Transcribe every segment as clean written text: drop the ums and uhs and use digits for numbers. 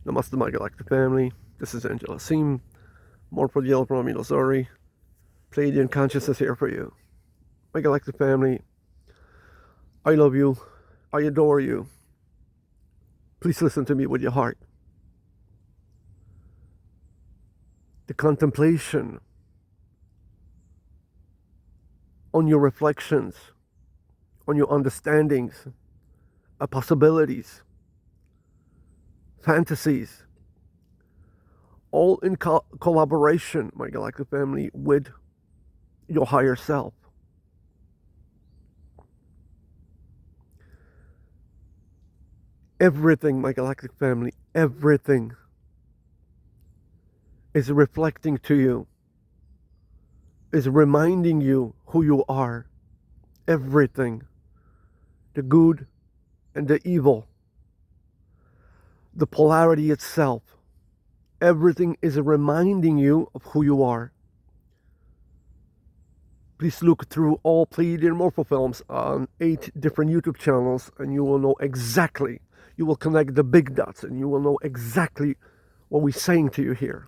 Namaste, my galactic family. This is Angel ASIM. MOHREPHOH from umehllohzohreh. PLEIADIAN consciousness here for you. My galactic family, I love you. I adore you. Please listen to me with your heart. The contemplation on your reflections, on your understandings, possibilities, fantasies, all in collaboration, my galactic family, with your higher self. Everything, my galactic family, everything is reflecting to you, is reminding you who you are. Everything, the good and the evil, the polarity itself, everything is reminding you of who you are. Please look through all Pleiadian Morpho films on 8 different YouTube channels, and you will know exactly, you will connect the big dots, and you will know exactly what we're saying to you here.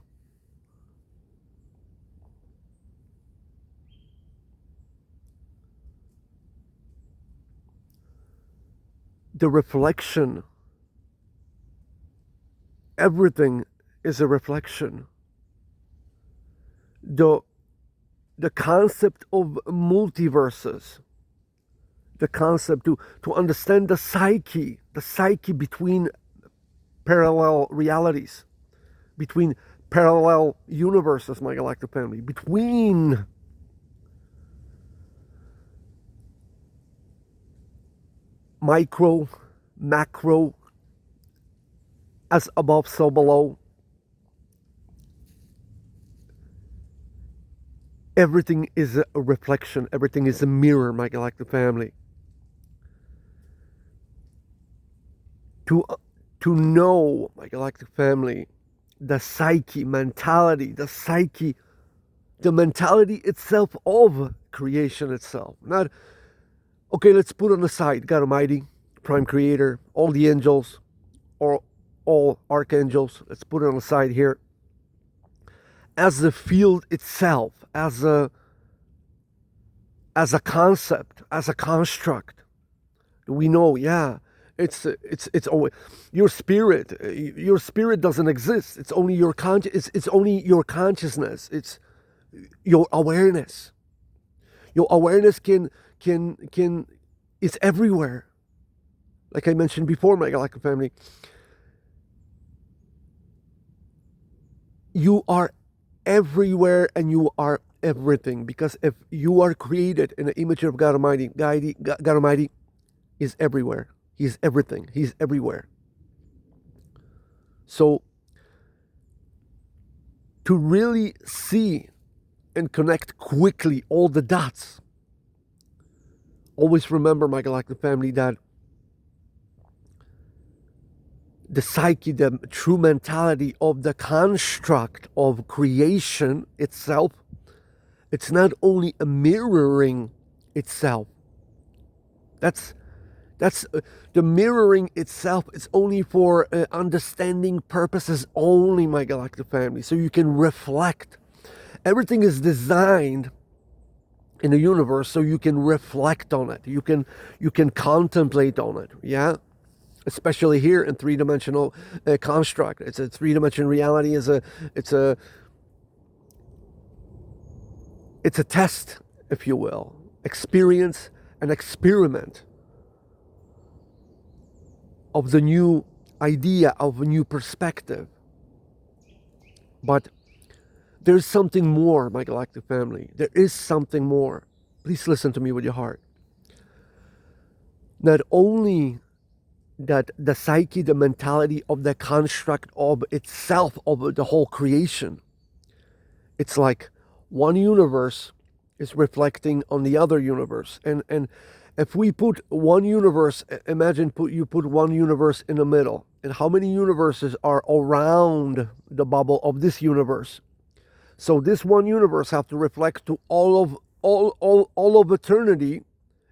The reflection, everything is a reflection. The concept of multiverses, the concept to understand the psyche between parallel realities, between parallel universes, my galactic family, between micro, macro, as above, so below. Everything is a reflection. Everything is a mirror, my galactic family. To know, my galactic family, the psyche, mentality, the mentality itself of creation itself. Not, okay, let's put on the side God Almighty, Prime Creator, all the angels, or all archangels. Let's put it on the side here. As the field itself, as a concept, as a construct, we know, yeah, it's always your spirit. Your spirit doesn't exist. It's only your it's only your consciousness. It's your awareness. Your awareness can is everywhere. Like I mentioned before, my galactic family, you are everywhere and you are everything, because if you are created in the image of God Almighty, God Almighty is everywhere. He's everything. He's everywhere. So to really see and connect quickly all the dots, always remember, my galactic family, that the psyche, the true mentality of the construct of creation itself, it's not only a mirroring itself. That's the mirroring itself is only for understanding purposes only, my galactic family. So you can reflect. Everything is designed in the universe so you can reflect on it. You can contemplate on it. Yeah. Especially here in three-dimensional construct. It's a three-dimensional reality. It's a test, if you will, experience and experiment of the new idea, of a new perspective. But there's something more, my galactic family. There is something more. Please listen to me with your heart. Not only that the psyche, the mentality of the construct of itself, of the whole creation, it's like one universe is reflecting on the other universe. And if we put one universe, imagine you put one universe in the middle, and how many universes are around the bubble of this universe? So this one universe have to reflect to all of eternity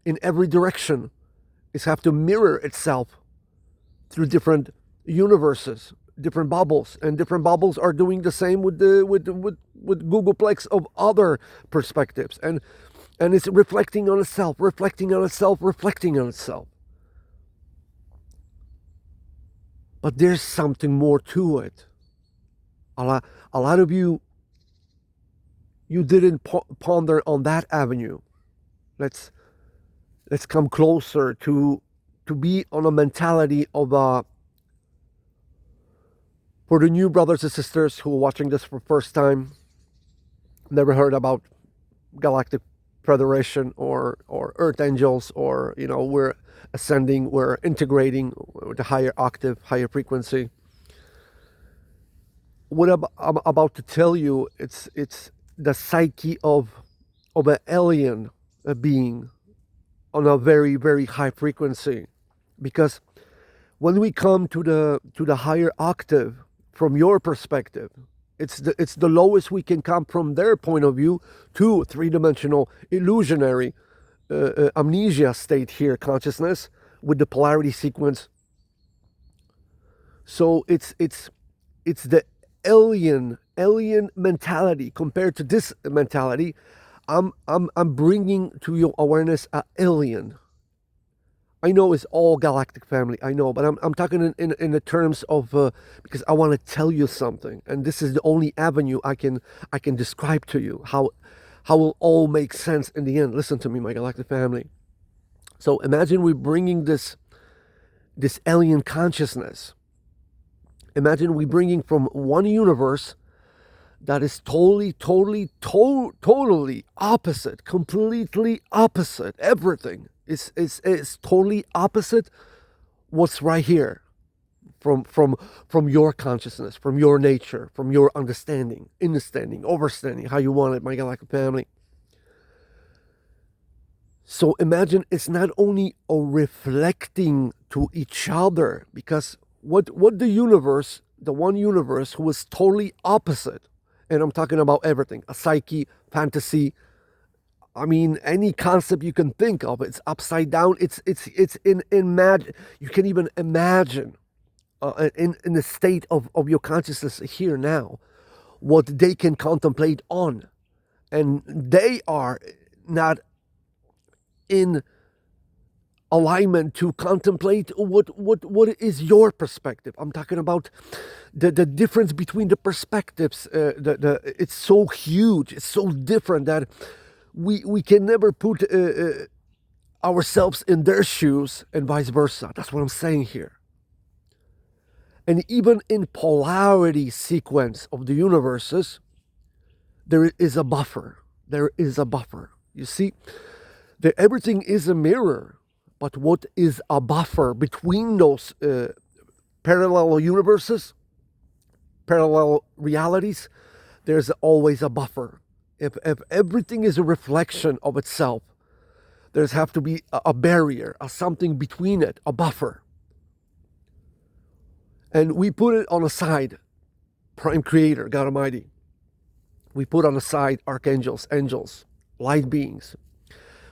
in every direction. It have to mirror itself through different universes, different bubbles, and different bubbles are doing the same with the with Googleplex of other perspectives, and it's reflecting on itself, reflecting on itself, reflecting on itself. But there's something more to it. A lot of you didn't ponder on that avenue. Let's come closer to be on a mentality of for the new brothers and sisters who are watching this for the first time, never heard about Galactic Federation or Earth Angels, or we're ascending, we're integrating with a higher octave, higher frequency. What I'm about to tell you, it's the psyche of an alien being on a very, very high frequency, because when we come to the higher octave, from your perspective, it's the lowest we can come from their point of view to three-dimensional illusionary amnesia state here, consciousness with the polarity sequence. So it's the alien mentality compared to this mentality. I'm bringing to your awareness an alien. I know it's all galactic family, I know, but I'm talking in the terms of because I want to tell you something, and this is the only avenue I can describe to you how it will all make sense in the end. Listen to me, my galactic family. So imagine we're bringing this alien consciousness. Imagine we're bringing from one universe that is totally opposite, completely opposite. Everything is totally opposite what's right here from your consciousness, from your nature, from your understanding, overstanding, how you want it, my galactic family. So imagine it's not only a reflecting to each other, because what the universe, the one universe who is totally opposite, and I'm talking about everything, a psyche, fantasy, I mean, any concept you can think of, it's upside down. It's in magic. You can even imagine in the state of your consciousness here now, what they can contemplate on, and they are not in alignment to contemplate what is your perspective. I'm talking about the difference between the perspectives. It's so huge. It's so different that we can never put ourselves in their shoes, and vice versa. That's what I'm saying here. And even in polarity sequence of the universes, there is a buffer. There is a buffer. You see, everything is a mirror, but what is a buffer between those parallel universes, parallel realities? There's always a buffer. If everything is a reflection of itself, there's have to be a barrier, a something between it, a buffer. And we put it on a side, Prime Creator, God Almighty. We put on the side archangels, angels, light beings.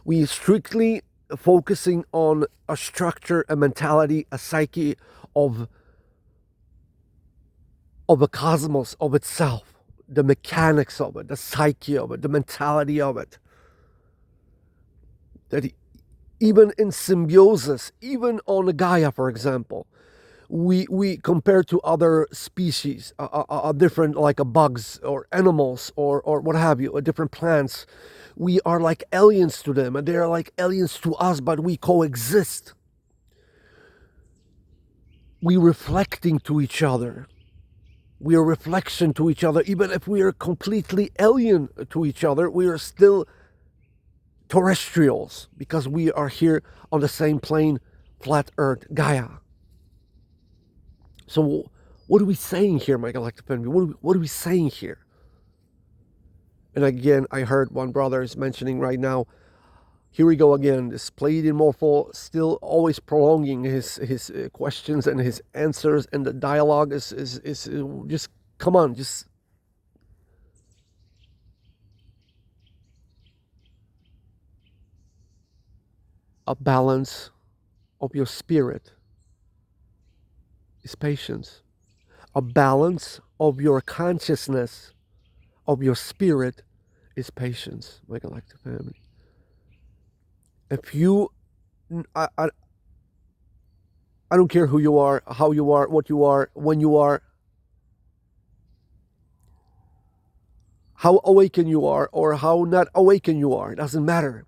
We strictly focusing on a structure, a mentality, a psyche of a cosmos of itself, the mechanics of it, the psyche of it, the mentality of it. That even in symbiosis, even on Gaia, for example, we compare to other species, different, like bugs or animals or what have you, different plants. We are like aliens to them, and they are like aliens to us, but we coexist. We reflecting to each other. We are reflection to each other. Even if we are completely alien to each other, we are still terrestrials, because we are here on the same plane, flat Earth, Gaia. So what are we saying here, my galactic family? What are we saying here? And again, I heard one brother is mentioning right now, here we go again, this Pleiadian morpho, still always prolonging his questions and his answers, and the dialogue is just, come on, just a balance of your spirit is patience. A balance of your consciousness, of your spirit, is patience, my galactic family. If you, I don't care who you are, how you are, what you are, when you are, how awakened you are, or how not awakened you are. It doesn't matter.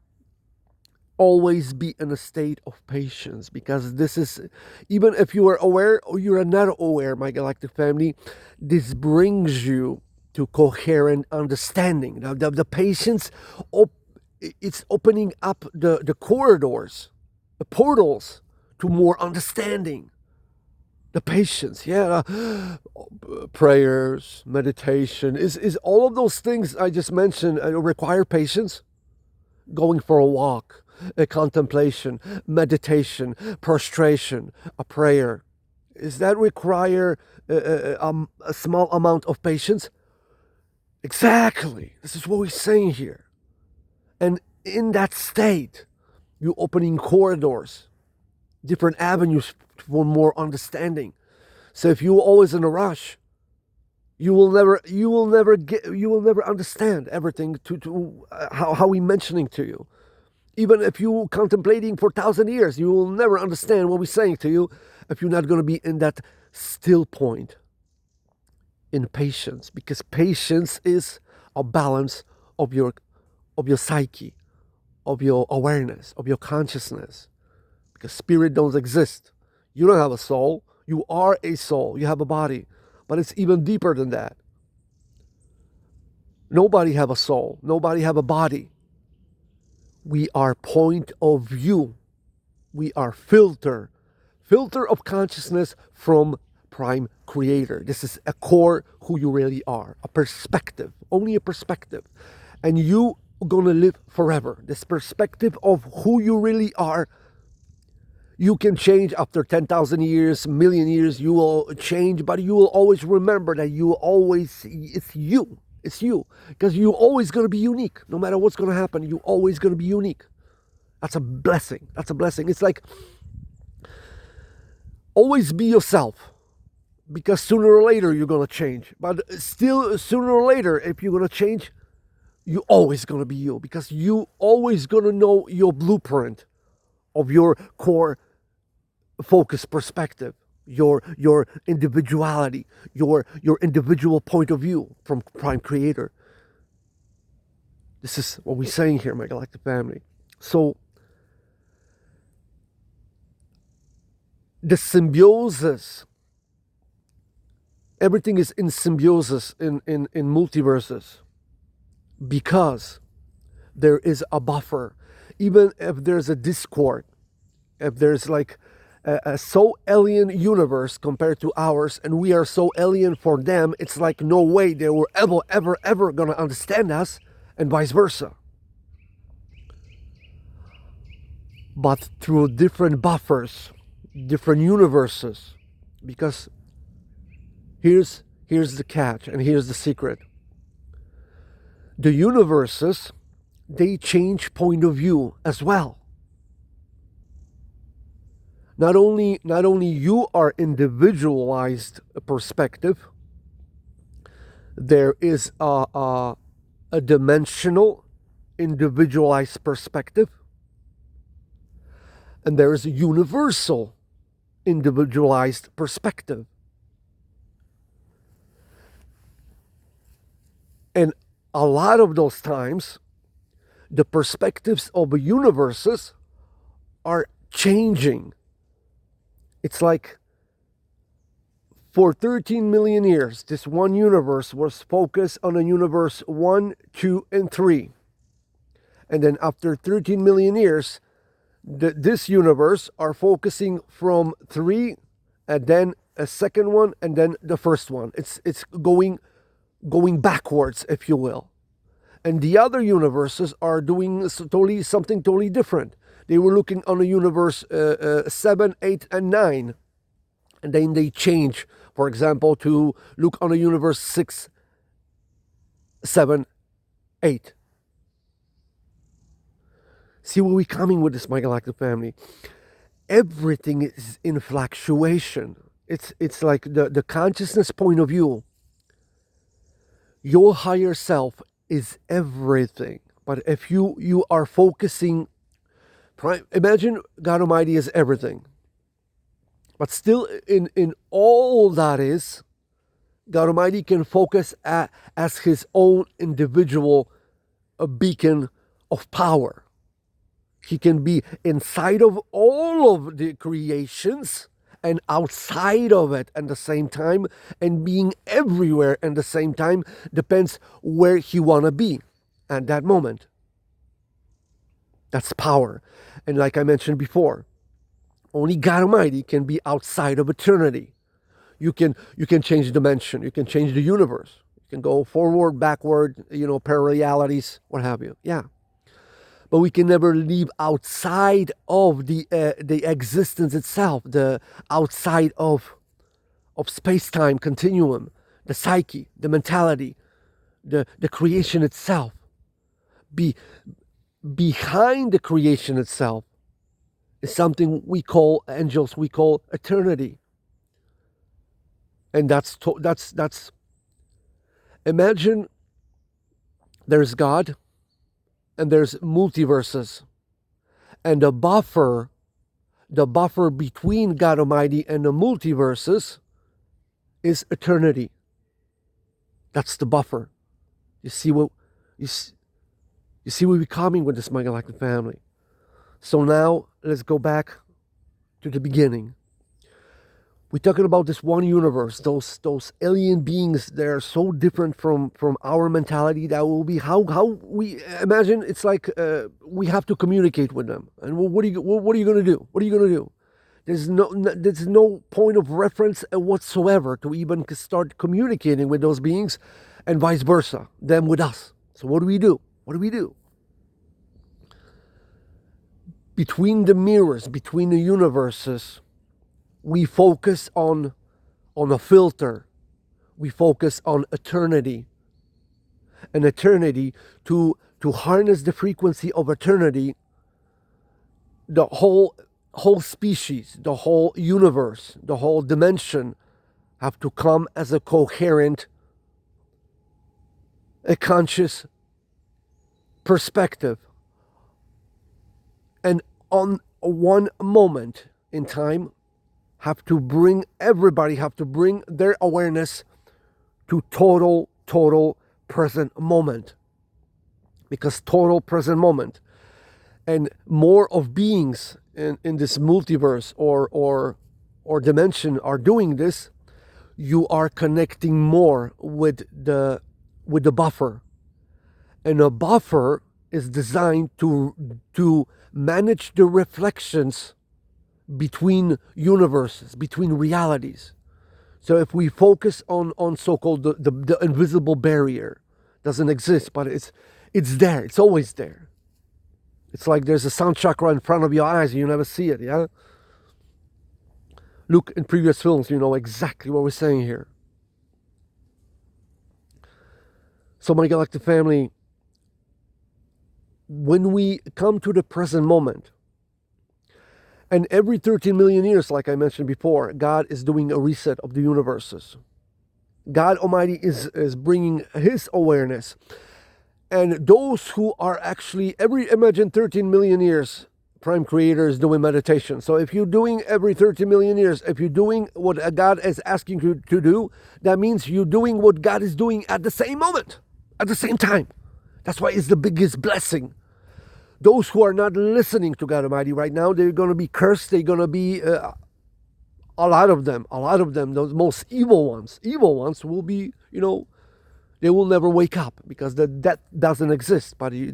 Always be in a state of patience, because this is, even if you are aware or you are not aware, my galactic family, this brings you to coherent understanding. Now, the patience, it's opening up the corridors, the portals to more understanding. The patience, yeah, prayers, meditation, is all of those things I just mentioned require patience. Going for a walk, a contemplation, meditation, prostration, a prayer. Does that require a small amount of patience? Exactly. This is what we're saying here. And in that state, you're opening corridors, different avenues for more understanding. So if you're always in a rush, you will never understand everything to how we're mentioning to you. Even if you're contemplating for 1,000 years, you will never understand what we're saying to you if you're not going to be in that still point in patience, because patience is a balance of your psyche, of your awareness, of your consciousness, because spirit don't exist. You don't have a soul. You are a soul. You have a body, but it's even deeper than that. Nobody have a soul. Nobody have a body. We are point of view. We are filter of consciousness from prime creator. This is a core who you really are, a perspective, only a perspective. And you are going to live forever. This perspective of who you really are, you can change after 10,000 years, million years, you will change, but you will always remember that it's you. It's you. Because you're always going to be unique. No matter what's going to happen, you're always going to be unique. That's a blessing. That's a blessing. It's like, always be yourself, because sooner or later you're going to change. But still, sooner or later, if you're going to change, you're always going to be you, because you always going to know your blueprint of your core focus perspective, your individuality, your individual point of view from prime creator. This is what we're saying here, my galactic family. So the symbiosis, everything is in symbiosis in multiverses, because there is a buffer. Even if there's a discord, if there's like a so alien universe compared to ours, and we are so alien for them, it's like no way they were ever gonna understand us, and vice versa. But through different buffers, different universes, because here's the catch, and here's the secret. The universes, they change point of view as well. Not only you are individualized perspective, there is a dimensional individualized perspective, and there is a universal individualized perspective. And a lot of those times, the perspectives of the universes are changing. It's like, for 13 million years, this one universe was focused on a universe 1, 2, and 3. And then after 13 million years, this universe are focusing from 3, and then a second one, and then the first one. It's going backwards, if you will. And the other universes are doing something totally different. They were looking on a universe 7, 8, and 9. And then they change, for example, to look on a universe 6, 7, 8. See where we're coming with this, my galactic family. Everything is in fluctuation. it's like the consciousness point of view. Your higher self is everything. But if you are focusing, imagine God Almighty is everything. But still, in all that is, God Almighty can focus as His own individual beacon of power. He can be inside of all of the creations and outside of it at the same time, and being everywhere at the same time. Depends where He want to be at that moment. That's power. And like I mentioned before, only God Almighty can be outside of eternity. You can change dimension. You can change the universe. You can go forward, backward, parallelities, what have you. Yeah. But we can never leave outside of the existence itself, the outside of space-time continuum, the psyche, the mentality, the creation itself. Behind the creation itself is something we call angels, we call eternity. And that's imagine there's God and there's multiverses, and the buffer between God Almighty and the multiverses is eternity. That's the buffer. You see what we're coming with this My Galactic family. So now let's go back to the beginning. We're talking about this one universe, those alien beings. They're so different from our mentality. That will be how we imagine. It's like we have to communicate with them. And what are you going to do? What are you going to do? There's no point of reference whatsoever to even start communicating with those beings, and vice versa, them with us. So what do we do? What do we do? Between the mirrors, between the universes, we focus on a filter. We focus on eternity. And eternity, to harness the frequency of eternity, the whole species, the whole universe, the whole dimension have to come as a coherent, a conscious perspective. And on one moment in time, everybody have to bring their awareness to total present moment. Because total present moment and more of beings in this multiverse or dimension are doing this, you are connecting more with the buffer. And a buffer is designed to manage the reflections between universes, between realities. So if we focus on so-called the invisible barrier, doesn't exist, but it's there. It's always there. It's like there's a sound chakra in front of your eyes and you never see it, yeah? Look in previous films, you know exactly what we're saying here. So My Galactic family, when we come to the present moment, and every 13 million years, like I mentioned before, God is doing a reset of the universes. God Almighty is bringing His awareness. And those who are actually, imagine 13 million years, Prime Creator is doing meditation. So if you're doing every 13 million years, if you're doing what God is asking you to do, that means you're doing what God is doing at the same moment, at the same time. That's why it's the biggest blessing. Those who are not listening to God Almighty right now, they're going to be cursed. They're going to be, a lot of them, those most evil ones will be, they will never wake up because that doesn't exist. But they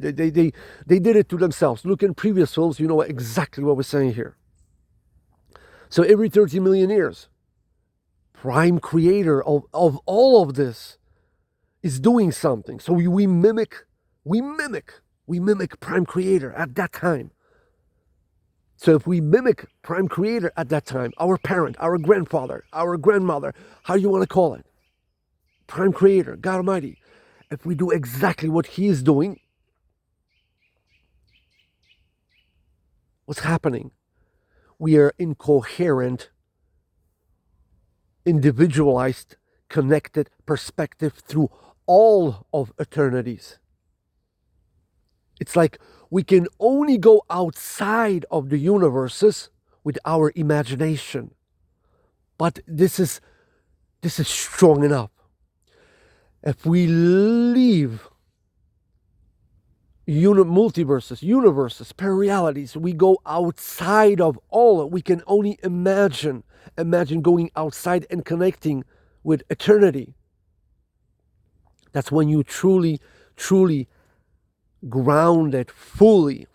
did it to themselves. Look in previous films, you know exactly what we're saying here. So every 30 million years, Prime Creator of all of this is doing something. So we mimic Prime Creator at that time. So if we mimic Prime Creator at that time, our parent, our grandfather, our grandmother, how you want to call it, Prime Creator, God Almighty, if we do exactly what He is doing, what's happening? We are in coherent individualized, connected perspective through all of eternities. It's like we can only go outside of the universes with our imagination. But this is strong enough. If we leave multiverses, universes, pararealities, we go outside of all. We can only imagine going outside and connecting with eternity. That's when you truly grounded fully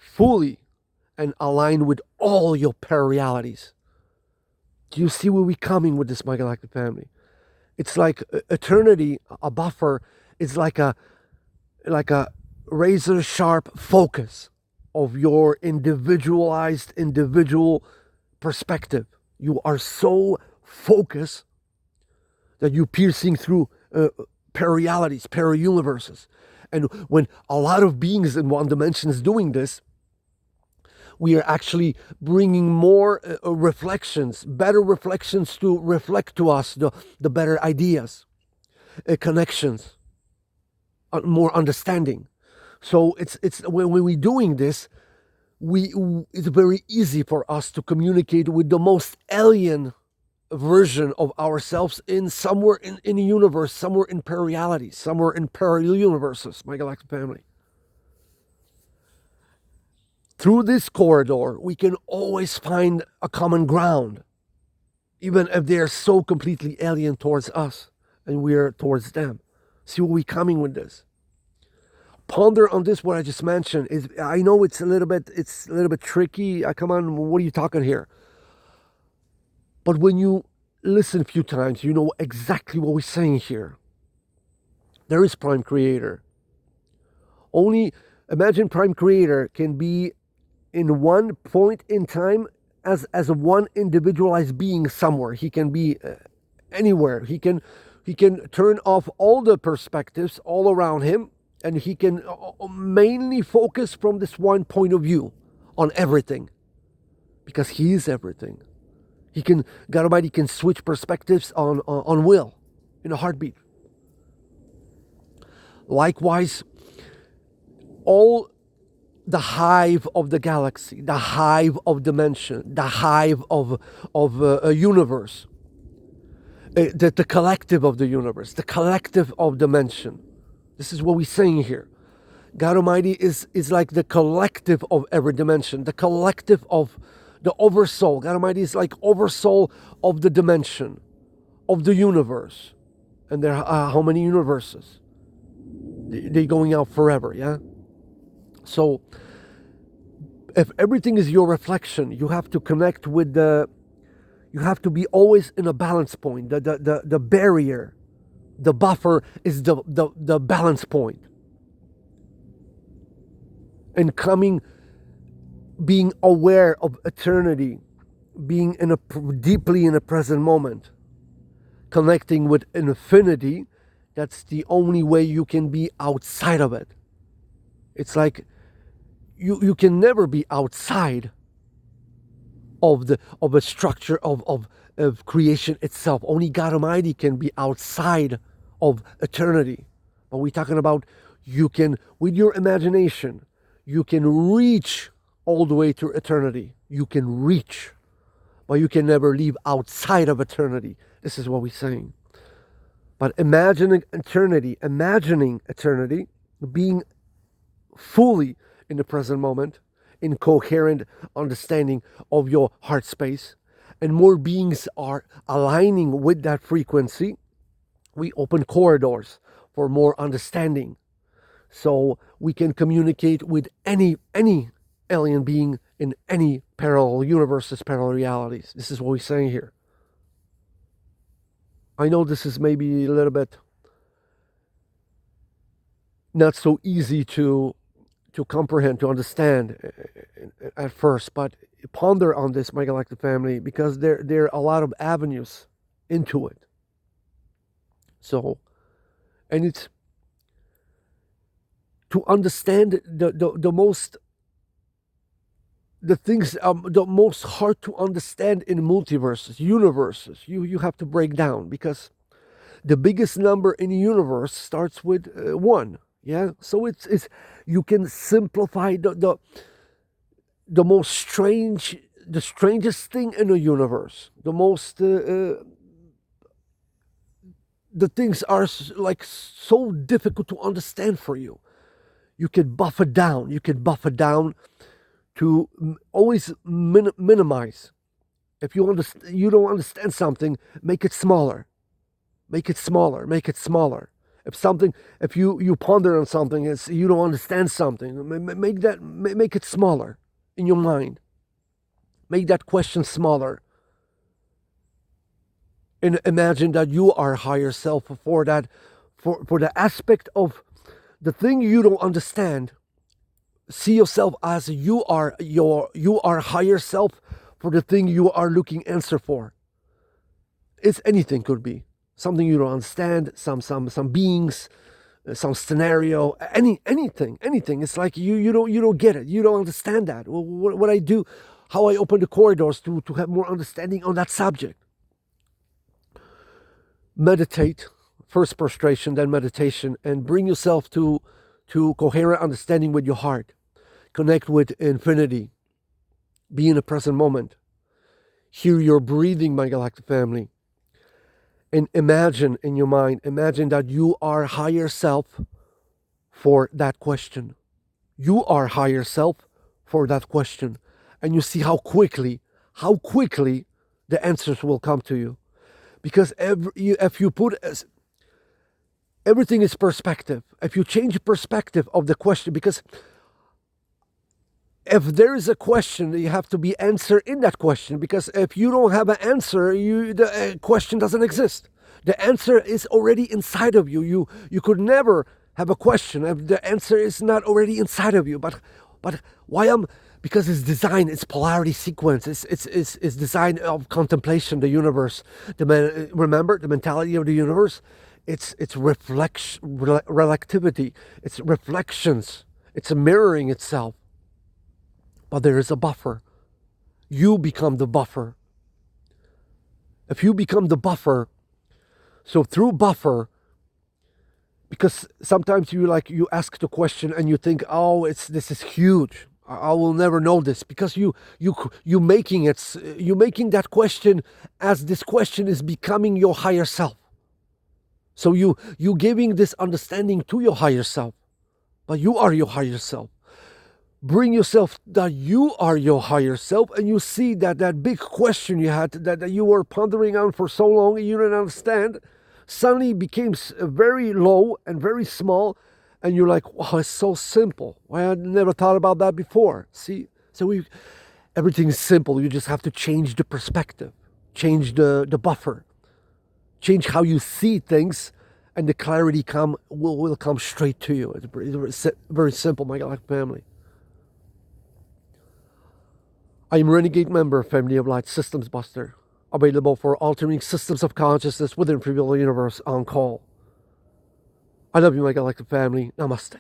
and aligned with all your pararealities. Do you see where we're coming with this, my galactic family? It's like eternity, a buffer, is like a razor sharp focus of your individual perspective. You are so focused that you're piercing through pararealities, para-universes. And when a lot of beings in one dimension is doing this, we are actually bringing more reflections, better reflections to reflect to us the better ideas, connections, more understanding. So it's when we're doing this, it's very easy for us to communicate with the most alien version of ourselves somewhere in the universe, somewhere in parareality, somewhere in parallel universes, my galactic family. Through this corridor, we can always find a common ground, even if they're so completely alien towards us and we're towards them. See where we're coming with this. Ponder on this, what I just mentioned. I know it's a little bit tricky. Come on, what are you talking here? But when you listen a few times, you know exactly what we're saying here. There is Prime Creator. Only imagine Prime Creator can be in one point in time as a one individualized being somewhere. He can be anywhere. He can turn off all the perspectives all around him, and he can mainly focus from this one point of view on everything, because he is everything. God Almighty can switch perspectives on will in a heartbeat. Likewise, all the hive of the galaxy, the hive of dimension, the hive of a universe, the collective of the universe, the collective of dimension. This is what we're saying here. God Almighty is like the collective of every dimension, the collective of the oversoul. God Almighty is like oversoul of the dimension, of the universe. And there are how many universes? They're going out forever, yeah? So, if everything is your reflection, you have to connect with you have to be always in a balance point. The barrier, the buffer is the balance point. And being aware of eternity, being deeply in a present moment, connecting with infinity, that's the only way you can be outside of it. It's like you can never be outside of a structure of creation itself. Only God Almighty can be outside of eternity. But we're talking about, you can, with your imagination, you can reach all the way to eternity. You can reach, but you can never leave outside of eternity. This is what we're saying. But imagining eternity, being fully in the present moment, in coherent understanding of your heart space, and more beings are aligning with that frequency, we open corridors for more understanding. So we can communicate with any alien being in any parallel universes, parallel realities. This is what we're saying here. I know this is maybe a little bit not so easy to comprehend, to understand at first, but ponder on this, my galactic family, because there are a lot of avenues into it. So, and it's to understand the most the things the most hard to understand in multiverses, universes, you have to break down, because the biggest number in the universe starts with 1. Yeah, so it's you can simplify the most strange, the strangest thing in the universe, the most the things are like so difficult to understand for you. You can buffer down. You can buffer down to always minimize. If you don't understand something, make it smaller. Make it smaller. Make it smaller. If you ponder on something, it's you don't understand something, make it smaller in your mind. Make that question smaller. And imagine that you are higher self for that, for the aspect of the thing you don't understand. See yourself as you are higher self for the thing you are looking answer for. It's anything, could be something you don't understand, some beings, some scenario, anything. It's like you don't get it, you don't understand that. Well, what I do, how I open the corridors to have more understanding on that subject. Meditate, first prostration, then meditation, and bring yourself to coherent understanding with your heart. Connect with infinity. Be in the present moment. Hear your breathing, my galactic family. And imagine in your mind, imagine that you are higher self for that question. You are higher self for that question. And you see how quickly the answers will come to you. Because if you put everything is perspective. If you change perspective of the question, because if there is a question, you have to be answered in that question. Because if you don't have an answer, the question doesn't exist. The answer is already inside of you. You could never have a question if the answer is not already inside of you. But why because it's design, it's polarity sequence, it's design of contemplation, the universe. Remember the mentality of the universe. It's relativity. It's reflections. It's a mirroring itself. But there is a buffer. You become the buffer. If you become the buffer, so through buffer, because sometimes you ask the question and you think, oh, this is huge. I will never know this, because you making that question as this question is becoming your higher self. So you giving this understanding to your higher self, but you are your higher self. Bring yourself that you are your higher self, and you see that big question you had that you were pondering on for so long and you didn't understand, suddenly became very low and very small. And you're like, wow, it's so simple. Why I never thought about that before. See, so everything's simple. You just have to change the perspective, change the buffer, change how you see things, and the clarity will come straight to you. It's very simple, my galactic family. I am Renegade member, Family of Light Systems Buster, available for altering systems of consciousness within Free Will Universe on call. I love you, my galactic family. Namaste.